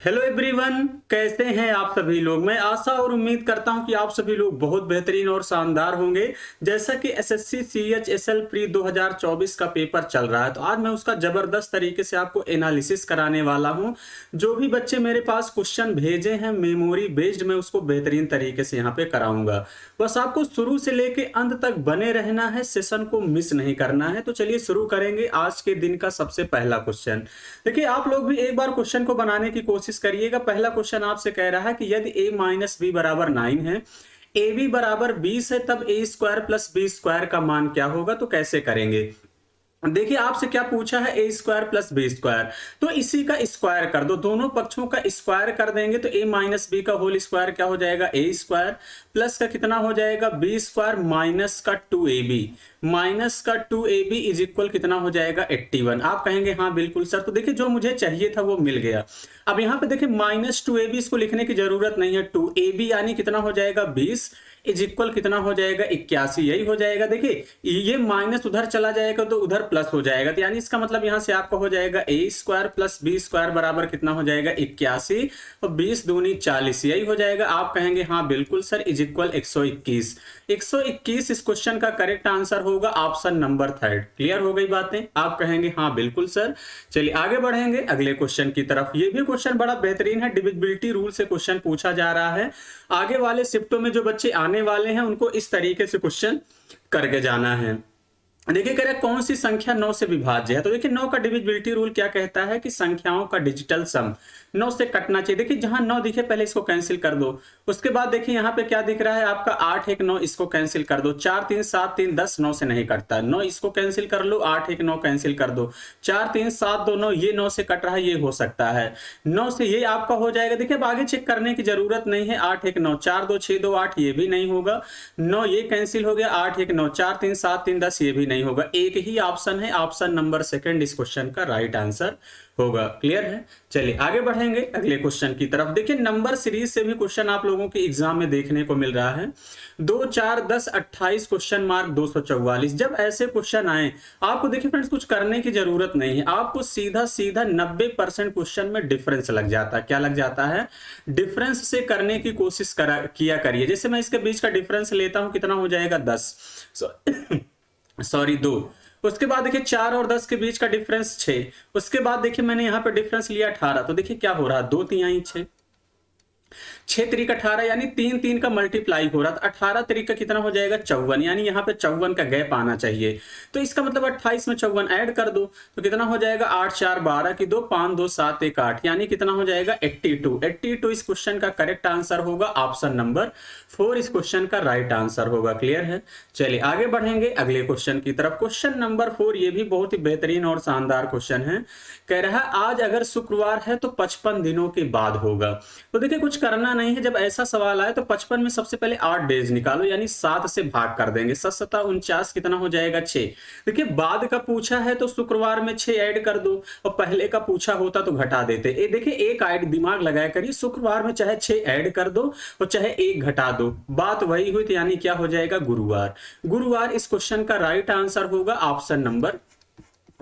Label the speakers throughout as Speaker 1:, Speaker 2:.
Speaker 1: Hello everyone, कैसे हैं आप सभी लोग। मैं आशा और उम्मीद करता हूं कि आप सभी लोग बहुत बेहतरीन और शानदार होंगे। जैसा कि एसएससी सीएचएसएल प्री 2024 का पेपर चल रहा है, तो आज मैं उसका जबरदस्त तरीके से आपको एनालिसिस कराने वाला हूं। जो भी बच्चे मेरे पास क्वेश्चन भेजे हैं मेमोरी बेस्ड, मैं उसको बेहतरीन तरीके से यहाँ पे कराऊंगा। बस आपको शुरू से लेके अंत तक बने रहना है, सेशन को मिस नहीं करना है। तो चलिए शुरू करेंगे आज के दिन का सबसे पहला क्वेश्चन। देखिए, आप लोग भी एक बार क्वेश्चन को बनाने की कोशिश करिएगा। पहला क्वेश्चन आपसे कह रहा है कि यदि a माइनस बी बराबर 9 है, ए बी बराबर 20 है, तब ए स्क्वायर प्लस बी स्क्वायर का मान क्या होगा। तो कैसे करेंगे। देखिए, आपसे क्या पूछा है, ए स्क्वायर प्लस बी स्क्वायर, तो इसी का स्क्वायर कर दो। दोनों पक्षों का स्क्वायर कर देंगे तो ए माइनस बी का होल स्क्वायर क्या हो जाएगा, ए स्क्वायर, प्लस का कितना हो जाएगा, बी स्क्वायर, माइनस का 2ab, माइनस का 2ab इज इक्वल कितना हो जाएगा, 81। आप कहेंगे हाँ बिल्कुल सर। तो देखिए, जो मुझे चाहिए था वो मिल गया। अब यहाँ पे देखिए माइनस 2ab, इसको लिखने की जरूरत नहीं है। 2ab यानी कितना हो जाएगा, 20 इज इक्वल कितना हो जाएगा, 81। यही हो जाएगा। देखिए, ये माइनस उधर चला जाएगा तो उधर प्लस हो जाएगा, तो यानी इसका मतलब यहां से आपका हो जाएगा ए स्क्वायर प्लस बी स्क्वायर बराबर कितना हो जाएगा, 81, और 20 दूनी 40, यही हो जाएगा। आप कहेंगे हाँ बिल्कुल सर, इज इक्वल 121। 121 इस क्वेश्चन का करेक्ट आंसर होगा, ऑप्शन नंबर 3। क्लियर हो गई बातें। आप कहेंगे हाँ बिल्कुल सर। चलिए आगे बढ़ेंगे अगले क्वेश्चन की तरफ। ये भी क्वेश्चन बड़ा बेहतरीन है, डिविजिबिलिटी रूल से क्वेश्चन पूछा जा रहा है। आगे वाले शिफ्टों में जो बच्चे आने वाले हैं उनको इस तरीके से क्वेश्चन करके जाना है। देखिए, कह रहे कौन सी संख्या 9 से विभाज्य है। तो देखिए, 9 का डिविजिबिलिटी रूल क्या कहता है कि संख्याओं का डिजिटल सम 9 से कटना चाहिए। देखिए, जहां 9 दिखे पहले इसको कैंसिल कर दो। उसके बाद देखिए यहाँ पे क्या दिख रहा है आपका, 8 1 9, इसको कैंसिल कर दो। 4 3 7 3 10, 9 से नहीं कटता। 9 इसको कैंसिल कर लो, 8 1 9 कैंसिल कर दो। 4 3 7 2 9, ये 9 से कट रहा है, ये हो सकता है 9 से, ये आपका हो जाएगा। देखिए, अब आगे चेक करने की जरूरत नहीं है। 8 1 9, 4 2 6 2 8, ये भी नहीं होगा। 9 ये कैंसिल हो गया। 8 1 9, 4 3 7 3 10, ये भी नहीं होगा। एक ही ऑप्शन है, ऑप्शन नंबर 2 इस क्वेश्चन का राइट आंसर होगा। क्लियर है। चलिए आगे बढ़ेंगे अगले क्वेश्चन की तरफ। देखिए, नंबर सीरीज से भी क्वेश्चन आप लोगों के एग्जाम में देखने को मिल रहा है। 2 4 10 28 क्वेश्चन मार्क 244। जब ऐसे क्वेश्चन आए, आपको देखिए फ्रेंड्स, कुछ करने की जरूरत नहीं है। आपको सीधा सीधा 90% क्वेश्चन में डिफरेंस लग जाता है। क्या लग जाता है, डिफरेंस से करने की कोशिश किया करिए। जैसे मैं इसके बीच का डिफरेंस लेता हूं, कितना हो जाएगा, 10 सॉरी 2। उसके बाद देखिए 4 और 10 के बीच का डिफरेंस 6। उसके बाद देखिए मैंने यहाँ पे डिफरेंस लिया 18। तो देखिए क्या हो रहा है, 2 तिहाई 6, 6 3 18, यानी 3 3 का मल्टीप्लाई हो रहा था। 18 3 का कितना हो जाएगा, 54, यानी यहाँ पे 54 का गैप आना चाहिए। तो इसका मतलब 28 में 54 ऐड कर दो तो कितना हो जाएगा, 8 4 12 की 2, 5 2 7 1 8, यानी कितना हो जाएगा, 82। 82 इस क्वेश्चन का करेक्ट आंसर होगा, ऑप्शन नंबर 4 इस क्वेश्चन का राइट आंसर होगा। क्लियर है। चलिए आगे बढ़ेंगे अगले क्वेश्चन की तरफ। क्वेश्चन नंबर 4 ये भी बहुत ही बेहतरीन और शानदार क्वेश्चन है। कह रहा है आज अगर शुक्रवार है तो 55 दिनों के बाद होगा। तो देखिए, कुछ करना नहीं है। जब ऐसा सवाल आए तो 55 में सबसे पहले 8 डेज निकालो, यानी 7 से भाग कर देंगे। 7 7 49, कितना हो जाएगा, 6। देखिए, बाद का पूछा है तो शुक्रवार में 6 ऐड कर दो, और पहले का पूछा होता तो घटा देते। देखिए, एक ऐड दिमाग लगाया करिए, शुक्रवार में चाहे 6 ऐड कर दो और चाहे 1 घटा दो, बात वही हुई। तो यानी क्या हो जाएगा, गुरुवार। गुरुवार इस क्वेश्चन का राइट आंसर होगा, ऑप्शन नंबर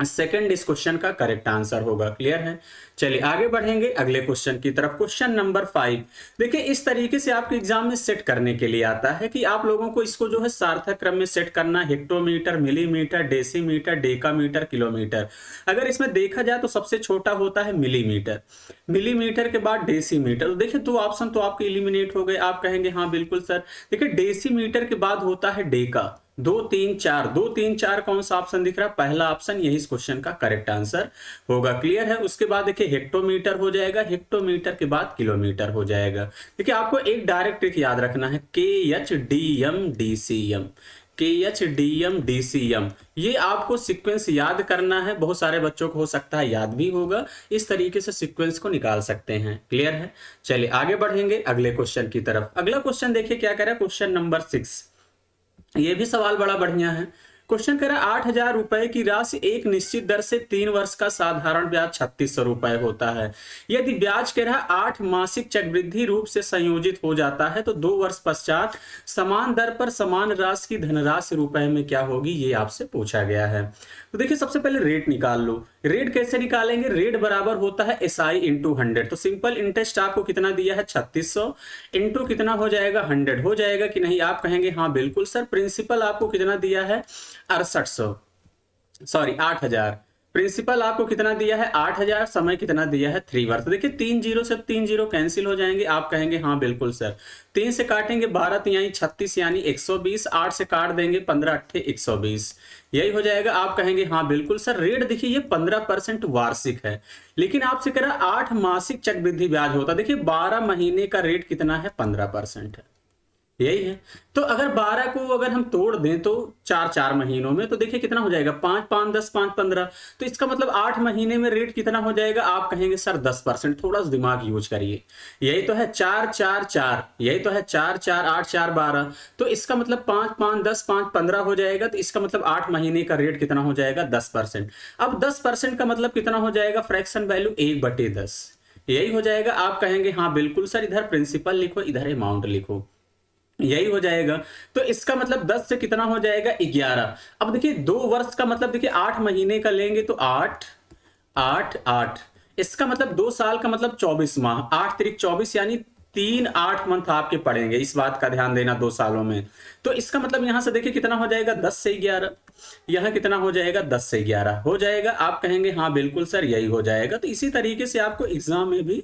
Speaker 1: 2 इस क्वेश्चन का करेक्ट आंसर होगा। क्लियर है। चलिए आगे बढ़ेंगे अगले क्वेश्चन की तरफ। क्वेश्चन नंबर 5 देखिए, इस तरीके से आपके एग्जाम में सेट करने के लिए आता है कि आप लोगों को इसको जो है सार्थक क्रम में सेट करना। Hectometre, millimetre, decimetre, decametre, kilometre. अगर इसमें देखा जाए तो सबसे छोटा होता है मिलीमीटर, मिलीमीटर के बाद डेसीमीटर। तो देखिए, 2 ऑप्शन तो आपके इलिमिनेट हो गए। आप कहेंगे हाँ बिल्कुल सर। देखिए, डेसीमीटर के बाद होता है डेका। 2 3 4, 2 3 4 कौन सा ऑप्शन दिख रहा है, पहला ऑप्शन, यही इस क्वेश्चन का करेक्ट आंसर होगा। क्लियर है। उसके बाद देखिए हेक्टोमीटर हो जाएगा, हेक्टोमीटर के बाद किलोमीटर हो जाएगा। देखिए, आपको एक डायरेक्ट ट्रिक याद रखना है, KHDM DCM, KHDM DCM, ये आपको सीक्वेंस याद करना है। बहुत सारे बच्चों को हो सकता है याद भी होगा। इस तरीके से सीक्वेंस को निकाल सकते हैं। क्लियर है। चलिए आगे बढ़ेंगे अगले क्वेश्चन की तरफ। अगला क्वेश्चन देखिए क्या कह रहा है, क्वेश्चन नंबर 6। ये भी सवाल बड़ा बढ़िया है। क्वेश्चन कह रहा है 8,000 रुपए की राशि एक निश्चित दर से 3 वर्ष का साधारण ब्याज 3600 रुपए होता है। यदि ब्याज कह रहा है 8 मासिक चक्रवृद्धि रूप से संयोजित हो जाता है तो 2 वर्ष पश्चात समान दर पर समान राशि की धनराशि रुपए में क्या होगी, ये आपसे पूछा गया है। तो देखिए सबसे पहले रेट निकाल लो। रेट कैसे निकालेंगे, रेट बराबर होता है SI इंटू 100। तो सिंपल इंटरेस्ट आपको कितना दिया है 3600 इंटू कितना हो जाएगा 100 हो जाएगा कि नहीं, आप कहेंगे हाँ बिल्कुल सर। प्रिंसिपल आपको कितना दिया है 8,000। प्रिंसिपल आपको कितना दिया है 8,000, समय कितना दिया है 3 वर्ष। देखिए 3 जीरो से 3 जीरो कैंसिल हो जाएंगे, आप कहेंगे हाँ बिल्कुल सर। 3 से काटेंगे 12 यानी 36 यानी 120, 8 से काट देंगे 15 अट्ठे 120, यही हो जाएगा। आप कहेंगे हाँ बिल्कुल सर। रेट देखिए ये 15% वार्षिक है, लेकिन आपसे कह रहा 8 मासिक चक्रवृद्धि ब्याज होता। देखिए 12 महीने का रेट कितना है 15% है, यही है। तो अगर 12 को अगर हम तोड़ दें तो 4 महीनों में, तो देखिए कितना हो जाएगा 5 5 10 5 15। तो इसका मतलब 8 महीने में रेट कितना हो जाएगा, आप कहेंगे सर 10%। थोड़ा सा दिमाग यूज करिए, यही तो है 4 4 4, यही तो है 4 4 8 4 12। तो इसका मतलब 5 5 10 5 15 हो जाएगा। तो इसका मतलब 8 महीने का रेट कितना हो जाएगा 10%। अब 10% का मतलब कितना हो जाएगा, फ्रैक्शन वैल्यू 1/10, यही हो जाएगा। आप कहेंगे हाँ बिल्कुल सर। इधर प्रिंसिपल लिखो, इधर अमाउंट लिखो, यही हो जाएगा। तो इसका मतलब 10 से कितना हो जाएगा 11। अब देखिए 2 वर्ष का मतलब देखिए 8 महीने का लेंगे तो 8 8 8, इसका मतलब 2 साल का मतलब 24 माह, 8 त्रिक 24 यानी 3 8 मंथ आपके पड़ेंगे। इस बात का ध्यान देना 2 सालों में। तो इसका मतलब यहां से देखिए कितना हो जाएगा 10 से 11, यहां कितना हो जाएगा 10 से 11 हो जाएगा। आप कहेंगे हाँ बिल्कुल सर यही हो जाएगा। तो इसी तरीके से आपको एग्जाम में भी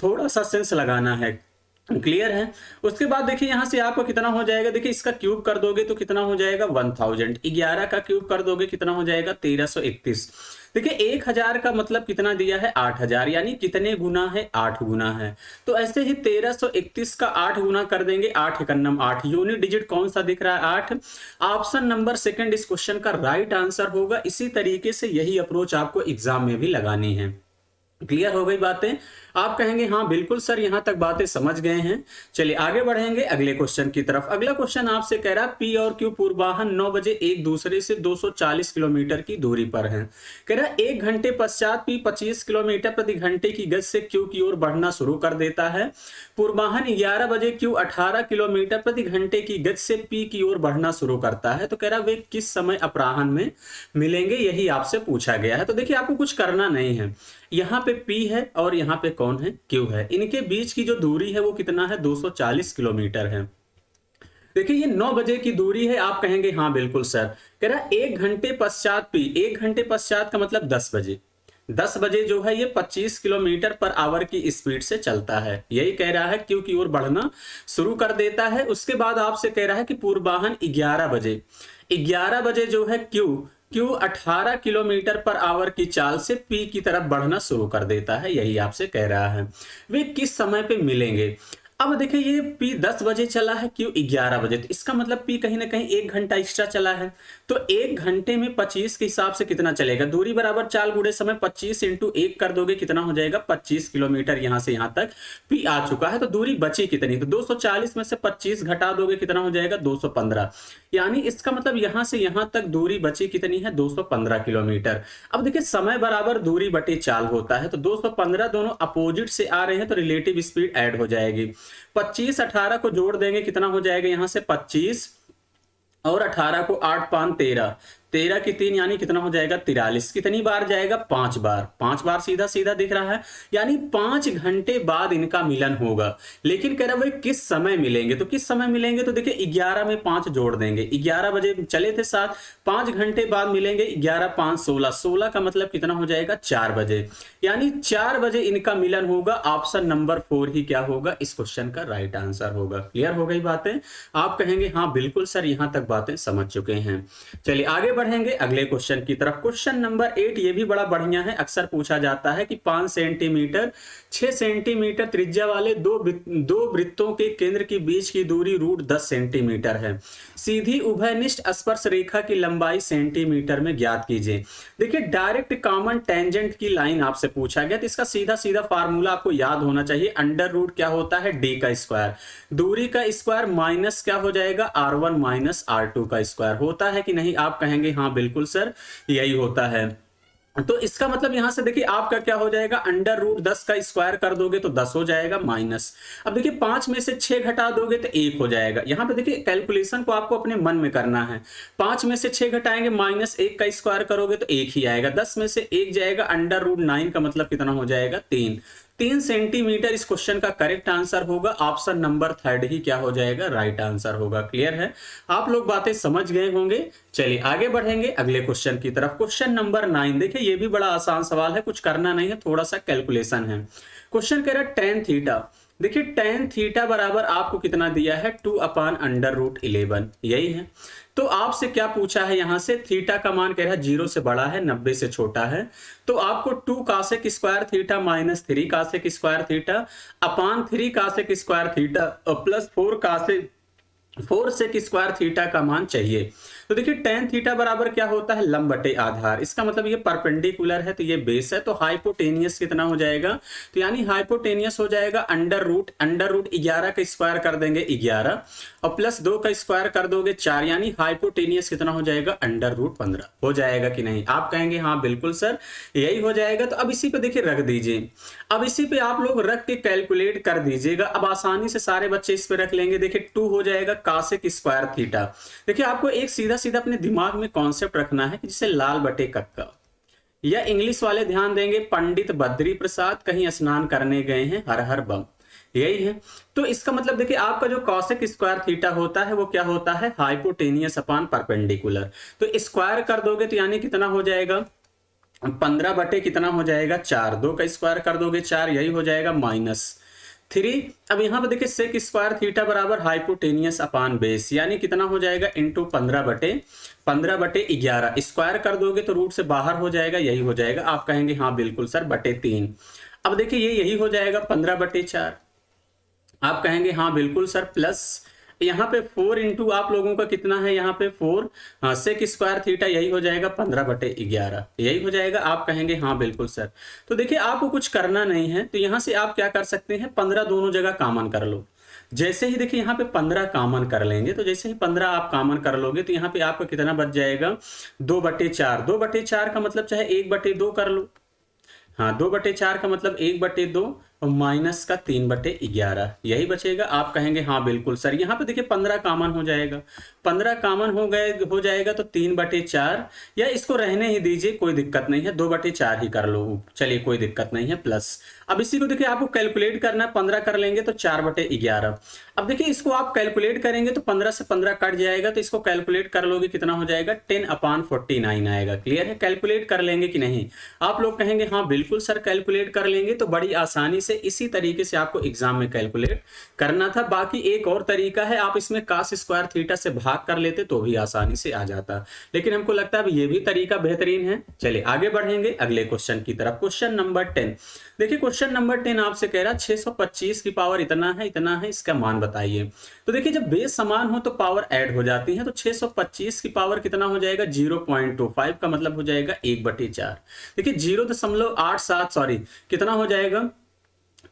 Speaker 1: थोड़ा सा सेंस लगाना है, क्लियर है। उसके बाद देखिए यहां से आपको कितना हो जाएगा, देखिए इसका क्यूब कर दोगे तो कितना हो जाएगा 1000, 11 का क्यूब कर दोगे कितना हो जाएगा 1331। देखिए 1000 का मतलब कितना दिया है 8000, यानी कितने गुना है 8 गुना है। तो ऐसे ही 1331 का 8 गुना कर देंगे, 8 एकन्नम 8, यूनिट डिजिट कौन सा दिख रहा है 8। ऑप्शन नंबर सेकंड इस क्वेश्चन का राइट आंसर होगा। इसी तरीके से यही अप्रोच आपको एग्जाम में भी लगानी है। क्लियर हो गई बातें, आप कहेंगे हाँ बिल्कुल सर यहां तक बातें समझ गए हैं। चलिए आगे बढ़ेंगे अगले क्वेश्चन की तरफ। अगला क्वेश्चन आपसे कह रहा है पी और क्यू पूर्वाहन 9 बजे एक दूसरे से 240 किलोमीटर की दूरी पर हैं। कह रहा है 1 घंटे पश्चात पी 25 किलोमीटर प्रति घंटे की गति से क्यू की ओर बढ़ना शुरू कर देता है। पूर्वाहन 11 बजे क्यू 18 किलोमीटर प्रति घंटे की गति से पी की ओर बढ़ना शुरू करता है। तो कह रहा है वे किस समय अपराह्न में मिलेंगे, यही आपसे पूछा गया है। तो देखिए आपको कुछ करना नहीं है, यहाँ पे P है और यहाँ पे कौन है Q है। इनके बीच की जो दूरी है वो कितना है 240 किलोमीटर है। देखिए ये 9 बजे की दूरी है, आप कहेंगे हाँ बिल्कुल सर। कह रहा है 1 घंटे पश्चात P, 1 घंटे पश्चात का मतलब 10 बजे, 10 बजे जो है ये 25 किलोमीटर पर आवर की स्पीड से चलता है। यही कह रहा है Q की ओर बढ़ना शुरू कर देता है। उसके बाद आपसे कह रहा है कि पूर्वाहन 11 बजे, 11 बजे जो है Q 18 किलोमीटर पर आवर की चाल से P की तरफ बढ़ना शुरू कर देता है। यही आपसे कह रहा है वे किस समय पे मिलेंगे। अब देखिए ये P 10 बजे चला है, Q 11 बजे, तो इसका मतलब P कहीं ना कहीं 1 घंटा एक्स्ट्रा चला है। तो 1 घंटे में 25 के हिसाब से कितना चलेगा, दूरी बराबर चाल गुणे समय 25 इंटू 1 कर दोगे कितना हो जाएगा 25 किलोमीटर। यहां से यहां तक P आ चुका है। तो दूरी बची कितनी, तो 240 में से 25 घटा दोगे कितना हो जाएगा 215, यानी इसका मतलब यहां से यहां तक दूरी बची कितनी है 215 किलोमीटर। अब देखिए समय बराबर दूरी बटे चाल होता है, तो 215 दोनों अपोजिट से आ रहे हैं तो रिलेटिव स्पीड ऐड हो जाएगी। 25 18 को जोड़ देंगे कितना हो जाएगा यहां से 25 और 18 को 8 5 13, 13 की 3 यानी कितना हो जाएगा 43। कितनी बार जाएगा 5 बार, 5 बार सीधा सीधा दिख रहा है, यानी 5 घंटे बाद इनका मिलन होगा। लेकिन कह रहा है भाई किस समय मिलेंगे, तो किस समय मिलेंगे, तो देखिए 11 में 5 जोड़ देंगे, 11 बजे चले थे साथ, 5 घंटे बाद मिलेंगे। 11 5 16, 16 का मतलब कितना हो जाएगा 4 बजे, यानी 4 बजे इनका मिलन होगा। ऑप्शन नंबर 4 ही क्या होगा इस क्वेश्चन का राइट आंसर होगा। क्लियर हो गई बातें, आप कहेंगे हाँ बिल्कुल सर यहां तक बातें समझ चुके हैं। चलिए आगे बढ़ेंगे अगले क्वेश्चन की तरफ। क्वेश्चन नंबर 8 ये भी बड़ा बढ़िया है, अक्सर पूछा जाता है कि 5 सेंटीमीटर 6 सेंटीमीटर त्रिज्या वाले दो वृत्तों के केंद्र के बीच की दूरी √10 सेंटीमीटर है। सीधी उभयनिष्ठ स्पर्श रेखा की लंबाई सेंटीमीटर में ज्ञात कीजिए। देखिए डायरेक्ट कॉमन टेंजेंट की लाइन आपसे पूछा गया, तो इसका सीधा सीधा फार्मूला आपको याद होना चाहिए। अंडर रूट क्या होता है d का स्क्वायर, दूरी का स्क्वायर माइनस क्या हो जाएगा r1 माइनस r2 का स्क्वायर होता है कि नहीं, आप कहेंगे कहेंगे हाँ बिल्कुल सर यही होता है। तो इसका मतलब यहां से देखिए आपका क्या हो जाएगा, अंडर रूट 10 का स्क्वायर कर दोगे तो 10 हो जाएगा माइनस। अब देखिए 5 में से 6 घटा दोगे तो 1 हो जाएगा। यहां पे देखिए कैलकुलेशन को आपको अपने मन में करना है। 5 में से 6 घटाएंगे माइनस 1 का स्क्वायर करोगे तो 1 ही आएगा। 10 में से 1 जाएगा, अंडर रूट 9 का मतलब कितना हो जाएगा 3 सेंटीमीटर इस क्वेश्चन का करेक्ट आंसर होगा। ऑप्शन नंबर 3 ही क्या हो जाएगा, राइट आंसर होगा। क्लियर है, आप लोग बातें समझ गए होंगे। चलिए आगे बढ़ेंगे अगले क्वेश्चन की तरफ। क्वेश्चन नंबर 9 देखिए ये भी बड़ा आसान सवाल है, कुछ करना नहीं है, थोड़ा सा कैलकुलेशन है। क्वेश्चन कह रहा है टेन थीटा। देखिए टेन थीटा बराबर आपको कितना दिया है 2/√11 यही है। तो आपसे क्या पूछा है यहां से, थीटा का मान कह रहा है 0 से बड़ा है 90 से छोटा है। तो आपको 2 cosec square theta minus 3 cosec square theta upon 3 cosec square theta plus 4 sec square theta का मान चाहिए। तो देखिए टेन थीटा बराबर क्या होता है, लंब बटे आधार। इसका मतलब ये परपेंडिकुलर है तो ये बेस है, तो हाइपोटेनियस कितना हो जाएगा, तो यानी हाइपोटेनियस हो जाएगा अंडर रूट 11 का स्क्वायर कर देंगे 11 और प्लस 2 का स्क्वायर कर दोगे 4, यानी हाइपोटेनियस कितना हो जाएगा अंडर रूट 15 हो जाएगा कि नहीं। आप कहेंगे हाँ बिल्कुल सर यही हो जाएगा। तो अब इसी पे देखिए रख दीजिए, अब इसी पे आप लोग रख के कैलकुलेट कर दीजिएगा। अब आसानी से सारे बच्चे इस पे रख लेंगे। देखिए 2 हो जाएगा कासेक स्क्वायर थीटा। देखिए आपको एक सीधा सीधा अपने दिमाग में कॉन्सेप्ट रखना है कि जिसे लाल बटे कक्का, या इंग्लिश वाले ध्यान देंगे पंडित बद्री प्रसाद कहीं स्नान करने गए हैं हर हर बम, यही है। तो इसका मतलब देखिए आपका जो कॉसेक स्क्वायर थीटा होता है वो क्या होता है, हाइपोटेनियस अपान परपेंडिकुलर। तो स्क्वायर कर दोगे तो यानी कितना हो जाएगा 15 बटे कितना हो जाएगा 4, 2 का स्क्वायर कर दोगे 4, यही हो जाएगा -3। अब यहां पर देखिए सेक स्क्वायर थीटा बराबर हाइपोटेनियस अपान बेस, यानी कितना हो जाएगा इंटू 15 बटे 11 स्क्वायर कर दोगे तो रूट से बाहर हो जाएगा, यही हो जाएगा। आप कहेंगे हाँ बिल्कुल सर बटे 3। अब देखिए ये यही हो जाएगा 15 बटे 4। आप कहेंगे हाँ बिल्कुल सर प्लस यहाँ पे 4 इंटू आप लोगों का कितना है यहाँ पे 4, हाँ सेक स्क्वायर थीटा यही हो जाएगा 15 बटे 11 यही हो जाएगा। आप कहेंगे हाँ बिल्कुल सर। तो देखिए आपको कुछ करना नहीं है, तो यहाँ से आप क्या कर सकते हैं 15 दोनों जगह कॉमन कर लो। जैसे ही देखिए यहाँ पे 15 कॉमन कर लेंगे, तो जैसे ही 15 आप कॉमन कर लोगे तो यहाँ पे आपका कितना बच जाएगा 2 बटे 4। 2 बटे 4 का मतलब चाहे 1 बटे 2 कर लो, हाँ 2 बटे 4 का मतलब 1 बटे 2 और माइनस का 3 बटे 11 यही बचेगा। आप कहेंगे हाँ बिल्कुल सर। यहाँ पे देखिए 15 कॉमन हो जाएगा, 15 कॉमन हो जाएगा तो 3 बटे 4, या इसको रहने ही दीजिए कोई दिक्कत नहीं है, 2 बटे 4 ही कर लो, चलिए कोई दिक्कत नहीं है प्लस। अब इसी को देखिए आपको कैलकुलेट करना है, 15 कर लेंगे तो 4 बटे 11। अब देखिए इसको आप कैलकुलेट करेंगे तो 15 से 15 कट जाएगा, तो इसको कैलकुलेट कर लोगे कितना हो जाएगा 10/49 आएगा। क्लियर है, कैलकुलेट कर लेंगे कि नहीं। आप लोग कहेंगे हाँ बिल्कुल सर कैलकुलेट कर लेंगे। तो बड़ी आसानी से इसी तरीके से आपको एग्जाम में कैलकुलेट करना था। बाकी एक और तरीका है, आप इसमें कास स्क्वायर थीटा से भाग कर लेते तो भी आसानी से आ जाता, लेकिन हमको लगता है ये भी तरीका बेहतरीन है। चलिए आगे बढ़ेंगे अगले क्वेश्चन की तरफ। क्वेश्चन नंबर 10 देखिए, क्वेश्चन नंबर 10 आपसे कह रहा है 625 की पावर इतना है, इसका मान बताइए। तो देखिए जब बेस समान हो तो पावर ऐड हो जाती है, तो 625 की पावर कितना हो जाएगा 0.25 का मतलब हो जाएगा 1/4। देखिए 0.87 सॉरी कितना हो जाएगा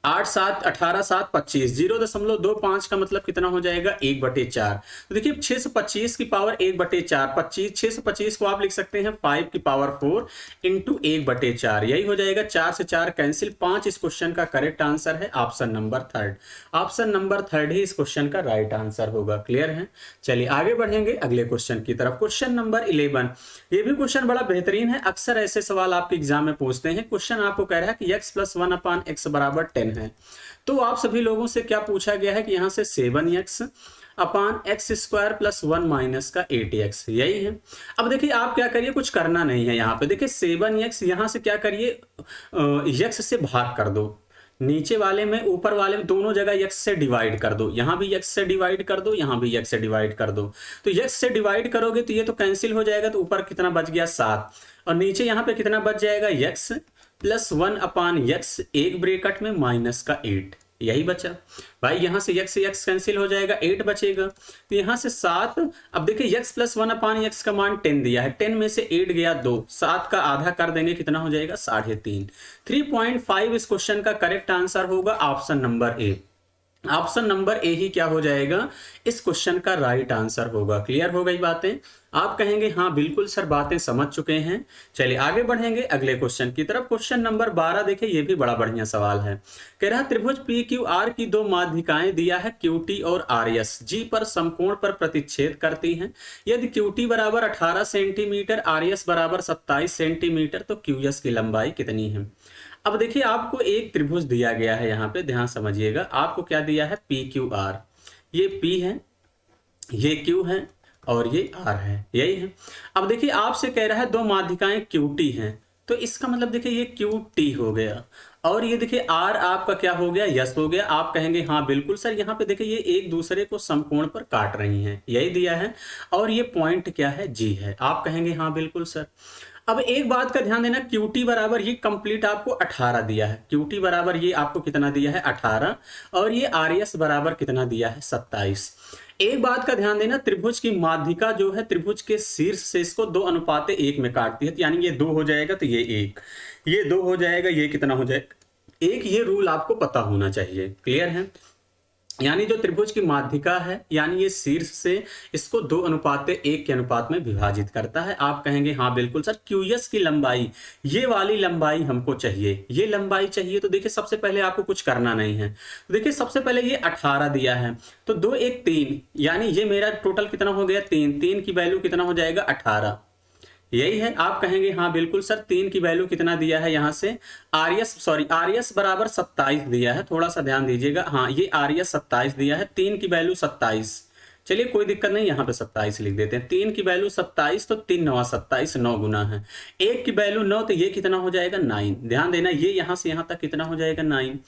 Speaker 1: 8 7 18 7 25, 0.25 का मतलब कितना हो जाएगा 1/4। तो देखिए 625 की पावर 1/4, 625 को आप लिख सकते हैं 5 की पावर 4 इंटू 1/4 यही हो जाएगा। 4 से 4 कैंसिल, 5 इस क्वेश्चन का करेक्ट आंसर है ऑप्शन नंबर 3। ऑप्शन नंबर 3 ही इस क्वेश्चन का राइट आंसर होगा। क्लियर है, चलिए आगे बढ़ेंगे अगले क्वेश्चन की तरफ। क्वेश्चन नंबर 11 ये भी क्वेश्चन बड़ा बेहतरीन है, अक्सर ऐसे सवाल आपके एग्जाम में पूछते हैं। क्वेश्चन आपको कह रहा है कि x + 1/x = 10 है। तो आप सभी लोगों से क्या पूछा गया है कि यहां से 7x अपान x² + 1 माइनस का 8x यही है। अब देखिए आप क्या करिए, कुछ करना नहीं है। यहाँ पे देखिए 7x यहां से क्या करिए x से भाग कर दो, नीचे वाले में ऊपर वाले में दोनों जगह x से डिवाइड कर दो, यहां भी x से डिवाइड कर दो, यहां भी x से डिवाइड कर दो। तो x से डिवाइड करोगे तो ये तो कैंसिल हो जाएगा, तो ऊपर कितना बच गया 7 और नीचे यहाँ पे कितना बच जाएगा x + 1/x एक ब्रैकेट में माइनस का 8 यही बचा भाई। यहां से x कैंसिल हो जाएगा, 8 बचेगा। तो यहां से 7, अब देखिए x + 1/x का मान 10 दिया है, 10 में से 8 गया 2, 7 का आधा कर देंगे कितना हो जाएगा 3.5। 3.5 इस क्वेश्चन का करेक्ट आंसर होगा option number A. Option number A ही क्या हो जाएगा, इस क्वेश्चन का राइट आंसर होगा। क्लियर हो गई बातें? आप कहेंगे हाँ बिल्कुल सर, बातें समझ चुके हैं। चलिए आगे बढ़ेंगे अगले क्वेश्चन की तरफ। क्वेश्चन नंबर 12 देखिए, ये भी बड़ा बढ़िया सवाल है। कह रहा है त्रिभुज पी क्यू आर की दो माध्यिकाएं दिया है क्यू टी और आर एस जी पर समकोण पर प्रतिच्छेद करती हैं। यदि क्यू टी बराबर 18 सेंटीमीटर, आर एस बराबर 27 सेंटीमीटर, तो क्यू एस की लंबाई कितनी है? अब देखिए आपको एक त्रिभुज दिया गया है, यहाँ पे ध्यान समझिएगा। आपको क्या दिया है, पी क्यू आर। ये पी है, ये क्यू है और ये आर है, यही है। अब देखिए आपसे कह रहा है दो माध्यिकाएं क्यू टी हैं, तो इसका मतलब देखिए ये क्यू टी हो गया और ये देखिए आर आपका क्या हो गया, यस हो गया। आप कहेंगे हाँ बिल्कुल सर, यहाँ पे देखिए ये एक दूसरे को समकोण पर काट रही हैं, यही दिया है। और ये पॉइंट क्या है, जी है। आप कहेंगे हाँ बिल्कुल सर। अब एक बात का ध्यान देना, क्यूटी बराबर ये कंप्लीट आपको 18 दिया है। क्यूटी बराबर ये आपको कितना दिया है, 18, और ये आर एस बराबर कितना दिया है, 27। एक बात का ध्यान देना, त्रिभुज की माध्यिका जो है त्रिभुज के शीर्ष से इसको 2:1 में काटती है, तो यानी ये 2 हो जाएगा तो ये 1, ये 2 हो जाएगा, ये कितना हो जाएगा, 1। ये रूल आपको पता होना चाहिए। क्लियर है? यानी जो त्रिभुज की माध्यिका है, यानी ये शीर्ष से इसको 2:1 के अनुपात में विभाजित करता है। आप कहेंगे हाँ बिल्कुल सर, क्यूएस की लंबाई, ये वाली लंबाई हमको चाहिए, ये लंबाई चाहिए। तो देखिए सबसे पहले आपको कुछ करना नहीं है। तो देखिए सबसे पहले ये 18 दिया है, तो 2 1 3, यानी ये मेरा टोटल कितना हो गया, 3। 3 की वैल्यू कितना हो जाएगा, 18, यही है। आप कहेंगे हाँ बिल्कुल सर, 3 की वैल्यू कितना दिया है यहाँ से, आर एस बराबर 27 दिया है। थोड़ा सा ध्यान दीजिएगा, हाँ ये आर एस 27 दिया है, 3 की वैल्यू 27। चलिए कोई दिक्कत नहीं, यहाँ पे 27 लिख देते हैं। 3 की वैल्यू 27, तो 3 9 27, 9 गुना है। 1 की वैल्यू 9, तो ये कितना हो जाएगा, 9। ध्यान देना, ये यहाँ से यहाँ तक कितना हो जाएगा, 9।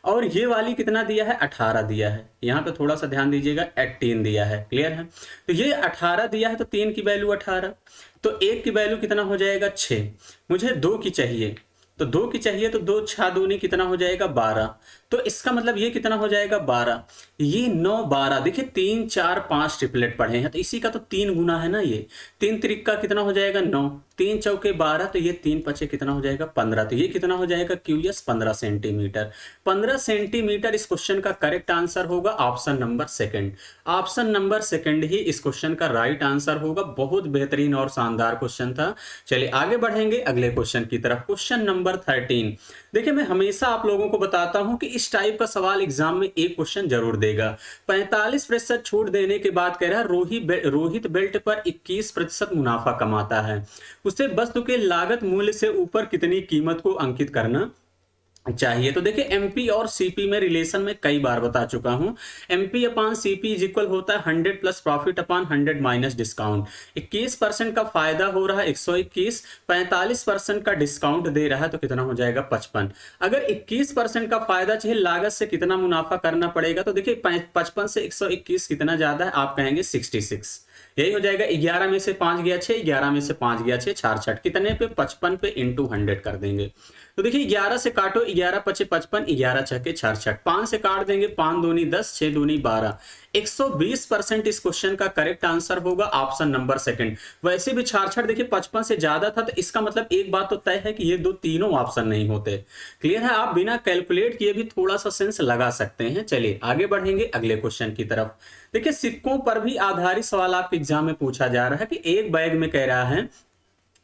Speaker 1: और ये वाली कितना दिया है, 18 दिया है। यहाँ पे थोड़ा सा ध्यान दीजिएगा, 18 दिया है। क्लियर है? तो ये 18 दिया है, तो 3 की वैल्यू 18, तो 1 की वैल्यू कितना हो जाएगा, 6। मुझे 2 की चाहिए, तो 2 की चाहिए, तो 2 6 दूनी कितना हो जाएगा, 12। तो इसका मतलब ये कितना हो जाएगा, 12। ये 9 12, देखिए 3 4 5 ट्रिपलेट पढ़े हैं, तो इसी का तो 3 गुना है ना। ये 3 त्रिका कितना हो जाएगा, 9। 3 चौके 12, तो ये 3 पचे कितना हो जाएगा, 15। तो ये कितना हो जाएगा, क्यूएस 15 सेंटीमीटर। 15 सेंटीमीटर इस क्वेश्चन का करेक्ट आंसर होगा, option number second. Option number second ही इस क्वेश्चन का राइट आंसर होगा। बहुत बेहतरीन और शानदार क्वेश्चन था। चलिए आगे बढ़ेंगे अगले क्वेश्चन की तरफ। Question number 13। देखिए मैं हमेशा आप लोगों को बताता हूं कि इस टाइप का सवाल एग्जाम में एक क्वेश्चन जरूर देगा। 45% छूट देने के बाद कह रहा है रोहित बेल्ट पर 21% मुनाफा कमाता है, उसे वस्तु के लागत मूल्य से ऊपर कितनी कीमत को अंकित करना चाहिए। तो देखिए एमपी और सीपी में रिलेशन में कई बार बता चुका हूं। MP upon CP is equal होता है 100 प्लस प्रॉफिट अपान 100 माइनस डिस्काउंट। 21% का फायदा हो रहा है 121, 45% का डिस्काउंट दे रहा है, तो कितना हो जाएगा, 55। अगर 21% का फायदा चाहिए, लागत से कितना मुनाफा करना पड़ेगा, तो देखिए 55 से 121 कितना ज्यादा है, आप कहेंगे 66। यही हो जाएगा। 11 में से 5 गया 6, 11 में से 5 गया 6, 4 6 कितने पे, 55 पे इंटू 100 कर देंगे। तो देखिए 11 से काटो, 11 पचे 55, 11 छके 4 6, 5 से काट देंगे, 5 दूनी 10, 6 दूनी 12। 120% इस क्वेश्चन का करेक्ट आंसर होगा, ऑप्शन नंबर सेकंड। वैसे भी 4 6 देखिए 55 से ज्यादा था, तो इसका मतलब एक बात तो तय है कि ये दो तीनों ऑप्शन नहीं होते। क्लियर है? आप बिना कैलकुलेट किए भी थोड़ा सा सेंस लगा सकते हैं। चलिए आगे बढ़ेंगे अगले क्वेश्चन की तरफ। देखिए सिक्कों पर भी आधारित सवाल आपके एग्जाम में पूछा जा रहा है कि एक बैग में कह रहा है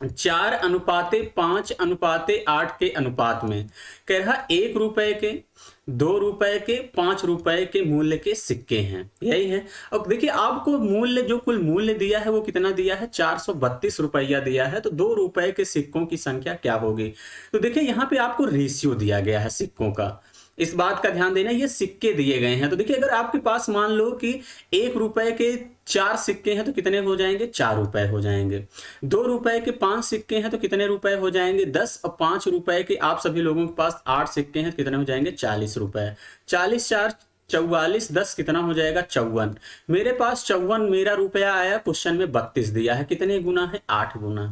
Speaker 1: 4:5:8 के अनुपात में कह रहा 1 रुपए के, 2 रुपए के, 5 रुपए के मूल्य के सिक्के हैं, यही है। अब देखिए आपको मूल्य, जो कुल मूल्य दिया है वो कितना दिया है, 432 रुपया दिया है। तो 2 रुपए के सिक्कों की संख्या क्या होगी? तो देखिए यहाँ पे आपको रेशियो दिया गया है सिक्कों का, इस बात का ध्यान देना। ये सिक्के दिए गए हैं, तो देखिए अगर आपके पास मान लो कि 1 रुपए के 4 सिक्के हैं, तो कितने हो जाएंगे, 4 रुपए हो जाएंगे। 2 रुपए के 5 सिक्के हैं, तो कितने रुपए हो जाएंगे, 10। और 5 रुपए के आप सभी लोगों के पास 8 सिक्के हैं, तो कितने हो जाएंगे, 40 रुपए। 40 4 44, 10 कितना हो जाएगा, 54। मेरे पास 54 मेरा रुपया आया, क्वेश्चन में 32 दिया है, कितने गुना है, 8 गुना।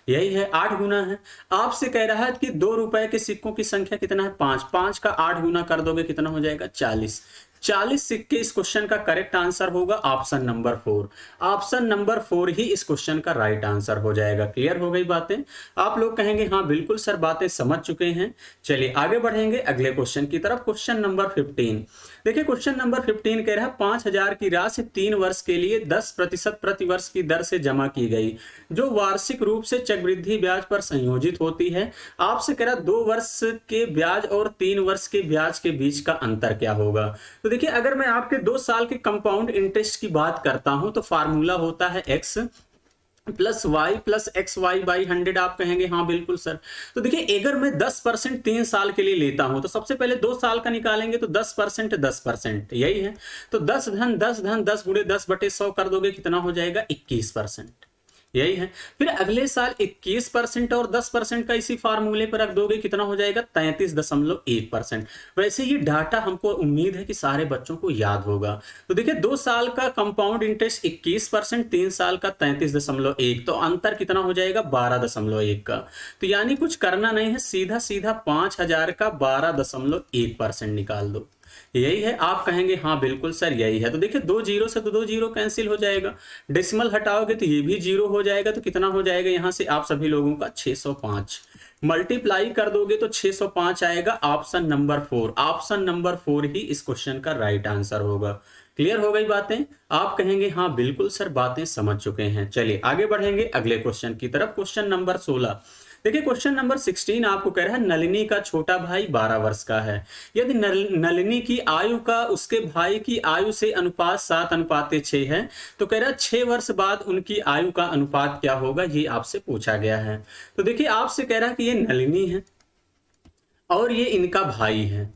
Speaker 1: यही है, 8 गुना है। आपसे कह रहा है कि 2 रुपए के सिक्कों की संख्या कितना है, 5। 5 का 8 गुना कर दोगे, कितना हो जाएगा, 40। 40 सिक्के इस क्वेश्चन का करेक्ट आंसर होगा ऑप्शन नंबर 4। ऑप्शन नंबर 4 ही इस क्वेश्चन का राइट आंसर हो जाएगा। क्लियर हो गई बातें? आप लोग कहेंगे हाँ बिल्कुल सर, बातें समझ चुके हैं। चलिए आगे बढ़ेंगे अगले क्वेश्चन की तरफ। क्वेश्चन नंबर 15 देखिए, क्वेश्चन नंबर 15 कह रहा है 5000 की राशि 3 वर्ष के लिए 10% प्रति वर्ष की दर से जमा की गई, जो वार्षिक रूप से चक्रवृद्धि ब्याज पर संयोजित होती है। आपसे कह रहा 2 वर्ष के ब्याज और 3 वर्ष के ब्याज के बीच का अंतर क्या होगा। तो देखिए, अगर मैं आपके 2 साल के कंपाउंड इंटरेस्ट की बात करता हूं तो फार्मूला होता है x plus y plus x y by 100। आप कहेंगे हाँ बिल्कुल सर। तो देखिए, अगर मैं 10% 3 साल के लिए लेता हूं तो सबसे पहले 2 साल का निकालेंगे तो 10% 10% यही है। तो 10 धन 10 धन 10 गुणे 10/100 कर दोगे, कितना हो जाएगा 21%, यही है। फिर अगले साल 21% और 10% का इसी फार्मूले पर रख दोगे, कितना हो जाएगा 33.1%। वैसे ये डाटा हमको उम्मीद है कि सारे बच्चों को याद होगा। तो देखिए, 2 साल का कंपाउंड इंटरेस्ट 21%, 3 साल का 33.1, तो अंतर कितना हो जाएगा 12.1 का। तो यानी कुछ करना नहीं है, सीधा सीधा 5000 का 12.1% निकाल दो, यही है। आप कहेंगे हाँ बिल्कुल सर यही है। तो देखिए, 2 जीरो से तो 2 जीरो कैंसिल हो जाएगा, डेसिमल हटाओगे तो ये भी जीरो हो जाएगा। तो कितना हो जाएगा यहां से आप सभी लोगों का 605, मल्टीप्लाई कर दोगे तो 605 आएगा। ऑप्शन नंबर 4, ऑप्शन नंबर 4 ही इस क्वेश्चन का राइट आंसर होगा। क्लियर हो गई बातें? आप कहेंगे हाँ बिल्कुल सर, बातें समझ चुके हैं। चलिए आगे बढ़ेंगे अगले क्वेश्चन की तरफ। क्वेश्चन नंबर 16 देखिए, क्वेश्चन नंबर 16 आपको कह रहा है नलिनी का छोटा भाई 12 वर्ष का है। यदि नलिनी की आयु का उसके भाई की आयु से अनुपात 7:6 है, तो कह रहा है 6 वर्ष बाद उनकी आयु का अनुपात क्या होगा, ये आपसे पूछा गया है। तो देखिए, आपसे कह रहा है कि ये नलिनी है और ये इनका भाई है,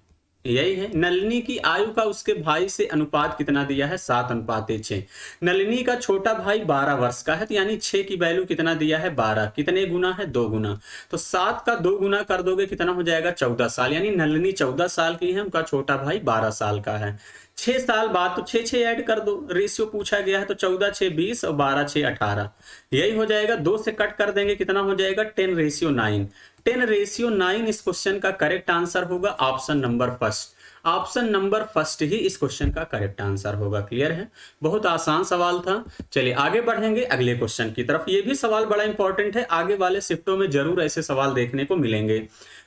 Speaker 1: यही है। नलिनी की आयु का उसके भाई से अनुपात कितना दिया है 7:6। नलिनी का छोटा भाई 12 वर्ष का है, तो यानी 6 की वैल्यू कितना दिया है 12, कितने गुना है 2 गुना। तो 7 का 2 गुना कर दोगे, कितना हो जाएगा 14 साल। यानी नलिनी 14 साल की है, उनका छोटा भाई 12 साल का है। 6 साल बाद तो 6 ऐड कर दो, रेशियो पूछा गया है। तो 14 6 20 और 12 6 18, यही हो जाएगा। 2 से कट कर देंगे, कितना हो जाएगा 10:9। 10:9 इस क्वेश्चन का करेक्ट आंसर होगा। Option number first, option number first ही इस क्वेश्चन का करेक्ट आंसर होगा। क्लियर है? बहुत आसान सवाल था। चलिए आगे बढ़ेंगे अगले क्वेश्चन की तरफ। ये भी सवाल बड़ा इंपॉर्टेंट है, आगे वाले शिफ्टों में जरूर ऐसे सवाल देखने को मिलेंगे।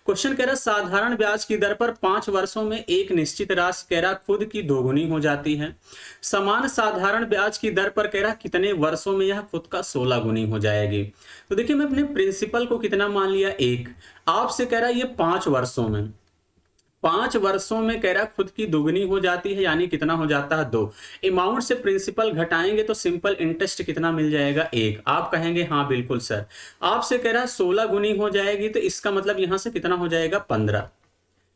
Speaker 1: क्वेश्चन कह रहा है साधारण ब्याज की दर पर 5 वर्षों में एक निश्चित राशि कह रहा खुद की दोगुनी हो जाती है। समान साधारण ब्याज की दर पर कह रहा कितने वर्षों में यह खुद का 16 गुनी हो जाएगी। तो देखिए, मैं अपने प्रिंसिपल को कितना मान लिया 1, आपसे कह रहा है ये 5 वर्षों में, 5 वर्षों में कह रहा खुद की दुगनी हो जाती है, यानी कितना हो जाता है 2। अमाउंट से प्रिंसिपल घटाएंगे तो सिंपल इंटरेस्ट कितना मिल जाएगा 1। आप कहेंगे हाँ बिल्कुल सर। आपसे कह रहा है 16 गुनी हो जाएगी, तो इसका मतलब यहां से कितना हो जाएगा 15,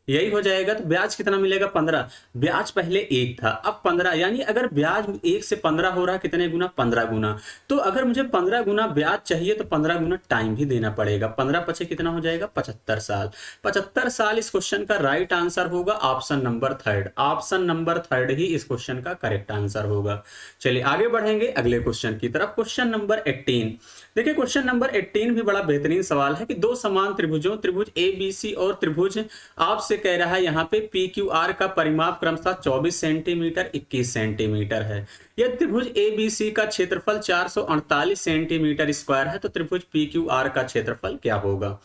Speaker 1: यही हो जाएगा। तो ब्याज कितना मिलेगा 15। ब्याज पहले 1 था, अब 15, यानी अगर ब्याज 1 से 15 हो रहा है, कितने गुना 15 गुना। तो अगर मुझे 15 गुना ब्याज चाहिए तो 15 गुना टाइम भी देना पड़ेगा। 15 पचे कितना हो जाएगा 75 साल। 75 साल इस क्वेश्चन का राइट आंसर होगा। ऑप्शन नंबर 3, ऑप्शन नंबर 3 ही इस क्वेश्चन का करेक्ट आंसर होगा। चलिए आगे बढ़ेंगे अगले क्वेश्चन की तरफ। क्वेश्चन नंबर 18 देखिए, क्वेश्चन नंबर 18 भी बड़ा बेहतरीन सवाल है कि 2 समान त्रिभुजों, त्रिभुज ABC और त्रिभुज आपसे कह रहा है यहाँ पे PQR का परिमाप क्रमशः 24 सेंटीमीटर 21 सेंटीमीटर है। यह त्रिभुज ABC का क्षेत्रफल 448 सेंटीमीटर स्क्वायर है, तो त्रिभुज PQR का क्षेत्रफल क्या होगा।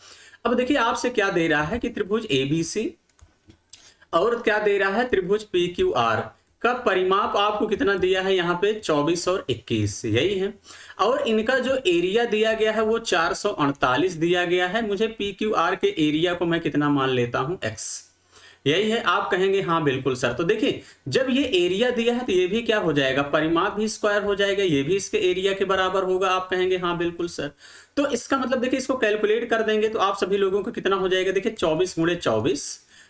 Speaker 1: अब देखिए, आपसे क्या दे रहा है कि त्रिभुज ABC और क्या दे रहा है त्रिभुज PQR का परिमाप आपको कितना दिया है यहाँ पे 24 और 21, यही है। और इनका जो एरिया दिया गया है वो 448 दिया गया है। मुझे PQR के एरिया को मैं कितना मान लेता हूं x, यही है। आप कहेंगे हाँ बिल्कुल सर। तो देखिए, जब ये एरिया दिया है तो ये भी क्या हो जाएगा, परिमाप भी स्क्वायर हो जाएगा, ये भी इसके एरिया के बराबर होगा। आप कहेंगे हाँ बिल्कुल सर। तो इसका मतलब देखिए, इसको कैलकुलेट कर देंगे तो आप सभी लोगों को कितना हो जाएगा, देखिए 24 गुणे 24,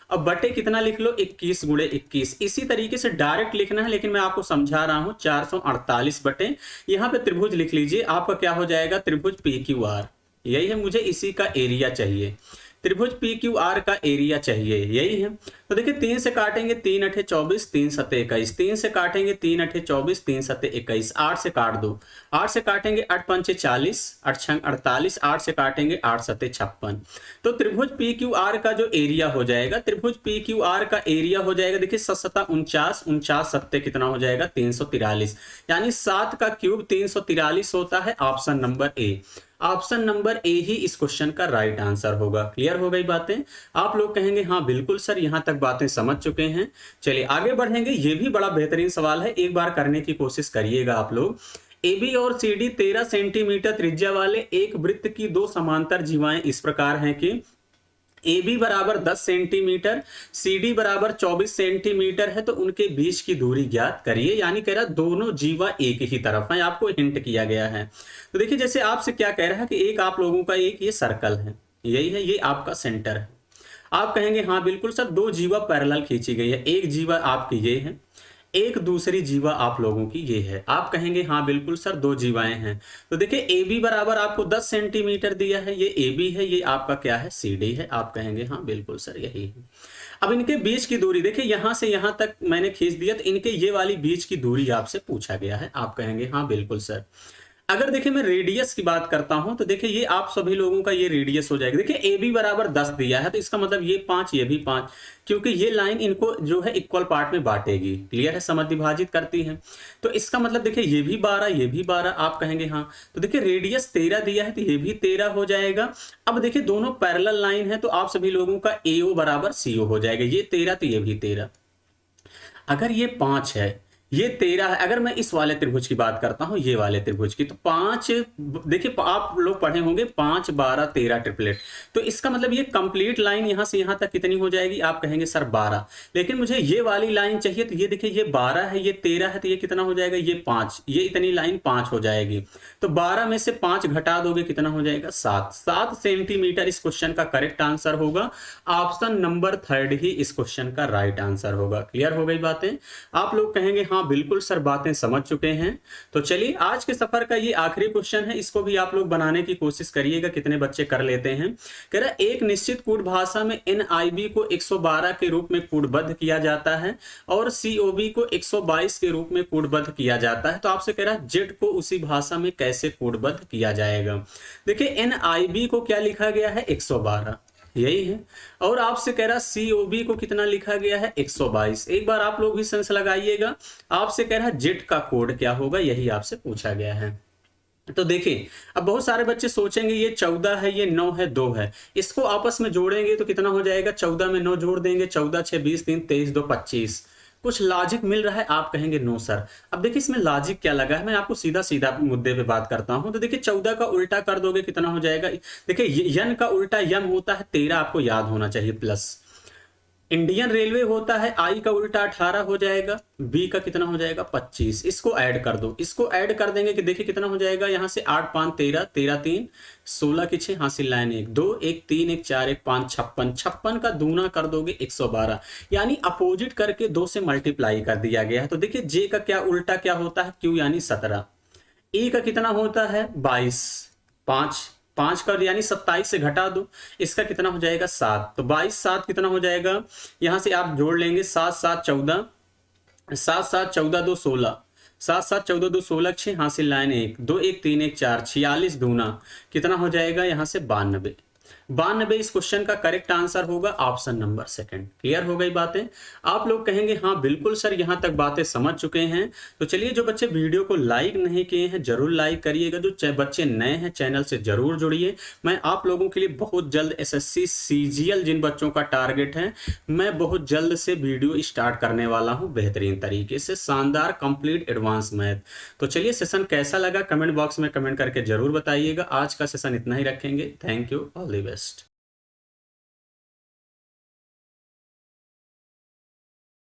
Speaker 1: अब बटे कितना लिख लो 21 गुणे 21। इसी तरीके से डायरेक्ट लिखना है, लेकिन मैं आपको समझा रहा हूं 448 बटे, यहाँ पे त्रिभुज लिख लीजिए। आपका क्या हो जाएगा त्रिभुज PQR, यही है। मुझे इसी का एरिया चाहिए। त्रिभुज पी क्यू आर का एरिया चाहिए, यही है। तो देखिए 3 से काटेंगे 3 अठे 24, 3 सत्ते 21, 3 से काटेंगे 3 अठे 24, 3 सत्ते 21, 8 से काट दो, 8 से काटेंगे 8 पंचे 40, 8 छंग 48, 8 से काटेंगे 8 सत्ते 56। तो त्रिभुज पी क्यू आर का जो एरिया हो जाएगा, त्रिभुज पी क्यू आर का एरिया हो जाएगा, देखिए 7 49, 49 सत्ते कितना हो जाएगा 343, यानी 7 का क्यूब 343 होता है। Option number A, option number A ही इस क्वेश्चन का राइट आंसर होगा। क्लियर हो गई बातें? आप लोग कहेंगे हाँ बिल्कुल सर, यहां तक बातें समझ चुके हैं। चलिए आगे बढ़ेंगे, ये भी बड़ा बेहतरीन सवाल है, एक बार करने की कोशिश करिएगा आप लोग। AB और CD 13 सेंटीमीटर त्रिज्या वाले एक वृत्त की दो समांतर जीवाएं इस प्रकार हैं कि AB बराबर 10 सेंटीमीटर, CD बराबर 24 सेंटीमीटर है, तो उनके बीच की दूरी ज्ञात करिए। यानी कह रहा दोनों जीवा एक ही तरफ है, आपको हिंट किया गया है। तो देखिए जैसे आपसे क्या कह रहा है कि एक आप लोगों का एक ये सर्कल है, यही है, ये आपका सेंटर है। आप कहेंगे हाँ बिल्कुल सर, दो जीवा पैरेलल खींची गई है, एक जीवा आपकी ये है, एक दूसरी जीवा आप लोगों की ये है। आप कहेंगे हाँ बिल्कुल सर, दो जीवाएं हैं। तो देखिए AB बराबर आपको 10 सेंटीमीटर दिया है, ये AB है, ये आपका क्या है CD है। आप कहेंगे हाँ बिल्कुल सर यही है। अब इनके बीच की दूरी देखिए, यहां से यहां तक मैंने खींच दिया, तो इनके ये वाली बीच की दूरी आपसे पूछा गया है। आप कहेंगे हाँ बिल्कुल सर। अगर देखिए मैं रेडियस की बात करता हूं, तो देखिए ये आप सभी लोगों का ये रेडियस हो जाएगा। देखिए AB बराबर 10 दिया है, तो इसका मतलब ये 5, ये भी 5, क्योंकि ये लाइन इनको जो है इक्वल पार्ट में बांटेगी। क्लियर है, समझ विभाजित करती है। तो इसका मतलब देखिए ये भी 12, ये भी 12। आप कहेंगे हाँ, तो देखिए रेडियस 13 दिया है, तो ये भी 13 हो जाएगा। अब देखिए दोनों पैरेलल लाइन है, तो आप सभी लोगों का AO बराबर CO हो जाएगा। ये 13 तो ये भी 13। अगर ये 5 है, ये 13 है, अगर मैं इस वाले त्रिभुज की बात करता हूं, ये वाले त्रिभुज की, तो 5 देखिए आप लोग पढ़े होंगे 5 12 13 ट्रिपलेट। तो इसका मतलब ये कंप्लीट लाइन यहां से यहां तक कितनी हो जाएगी? आप कहेंगे सर 12, लेकिन मुझे ये वाली लाइन चाहिए। तो ये देखिए ये 12 है, ये 13 है, तो ये कितना हो जाएगा? ये 5, ये इतनी लाइन 5 हो जाएगी। तो 12 में से 5 घटा दोगे, कितना हो जाएगा? 7। 7 सेंटीमीटर इस क्वेश्चन का करेक्ट आंसर होगा। ऑप्शन नंबर 3 ही इस क्वेश्चन का राइट आंसर होगा। क्लियर हो गई बातें? आप लोग कहेंगे हाँ बिल्कुल सर, बातें समझ चुके हैं। तो चलिए आज के सफर का ये आखिरी क्वेश्चन है, इसको भी आप लोग बनाने की कोशिश करिएगा, कितने बच्चे कर लेते हैं। कह रहा एक निश्चित कूट भाषा में NIB को 112 के रूप में कूटबद्ध किया जाता है और COB को 122 के रूप में कूटबद्ध किया जाता है। तो आपसे कह रहा है Z को उसी भाषा में कैसे कूटबद्ध किया जाएगा। देखिए NIB को क्या लिखा गया है? 112, यही है। और आपसे कह रहा COB को कितना लिखा गया है? 122। एक बार आप लोग भी सेंस लगाइएगा। आपसे कह रहा Z का कोड क्या होगा, यही आपसे पूछा गया है। तो देखिए अब बहुत सारे बच्चे सोचेंगे ये 14 है, ये 9 है, 2 है, इसको आपस में जोड़ेंगे तो कितना हो जाएगा? 14 में 9 जोड़ देंगे, 14 6 20 3 23 2 25। कुछ लॉजिक मिल रहा है? आप कहेंगे नो सर। अब देखिए इसमें लॉजिक क्या लगा है, मैं आपको सीधा सीधा मुद्दे पे बात करता हूं। तो देखिए 14 का उल्टा कर दोगे, कितना हो जाएगा? देखिए यन का उल्टा यम होता है 13, आपको याद होना चाहिए, प्लस इंडियन रेलवे होता है, आई का उल्टा 18 हो जाएगा, बी का कितना हो जाएगा? 25। इसको ऐड कर दो, इसको ऐड कर देंगे कि देखिए कितना हो जाएगा? यहाँ से 8 5 13, 13 3 16 की 6, हासिल लाइन 1 2 1 3 1 4 1 5 56। 56 का दूना कर दोगे 112, यानी अपोजिट करके 2 से मल्टीप्लाई कर दिया गया है। तो देखिए जे का क्या उल्टा क्या होता है? क्यू यानी 17। ई का कितना होता है? 22। 5 का यानी 27 से घटा दो, इसका कितना हो जाएगा? 7। तो 22 7 कितना हो जाएगा? यहां से आप जोड़ लेंगे 7 7 14, 7 7 14 2 16, 7 7 14 2 16 6, हासिल लाइन 1 2 1 3 1 4 46 दूना कितना हो जाएगा? यहां से 92। 92 इस क्वेश्चन का करेक्ट आंसर होगा, ऑप्शन नंबर 2। क्लियर हो गई बातें? आप लोग कहेंगे हाँ बिल्कुल सर, यहां तक बातें समझ चुके हैं। तो चलिए जो बच्चे वीडियो को लाइक नहीं किए हैं जरूर लाइक करिएगा, जो बच्चे नए हैं चैनल से जरूर जुड़िए। मैं आप लोगों के लिए बहुत जल्द SSC CGL जिन बच्चों का टारगेट है, मैं बहुत जल्द से वीडियो स्टार्ट करने वाला हूं बेहतरीन तरीके से, शानदार कंप्लीट एडवांस मैथ। तो चलिए सेशन कैसा लगा कमेंट बॉक्स में कमेंट करके जरूर बताइएगा। आज का सेशन इतना ही रखेंगे। Thank you, all the best.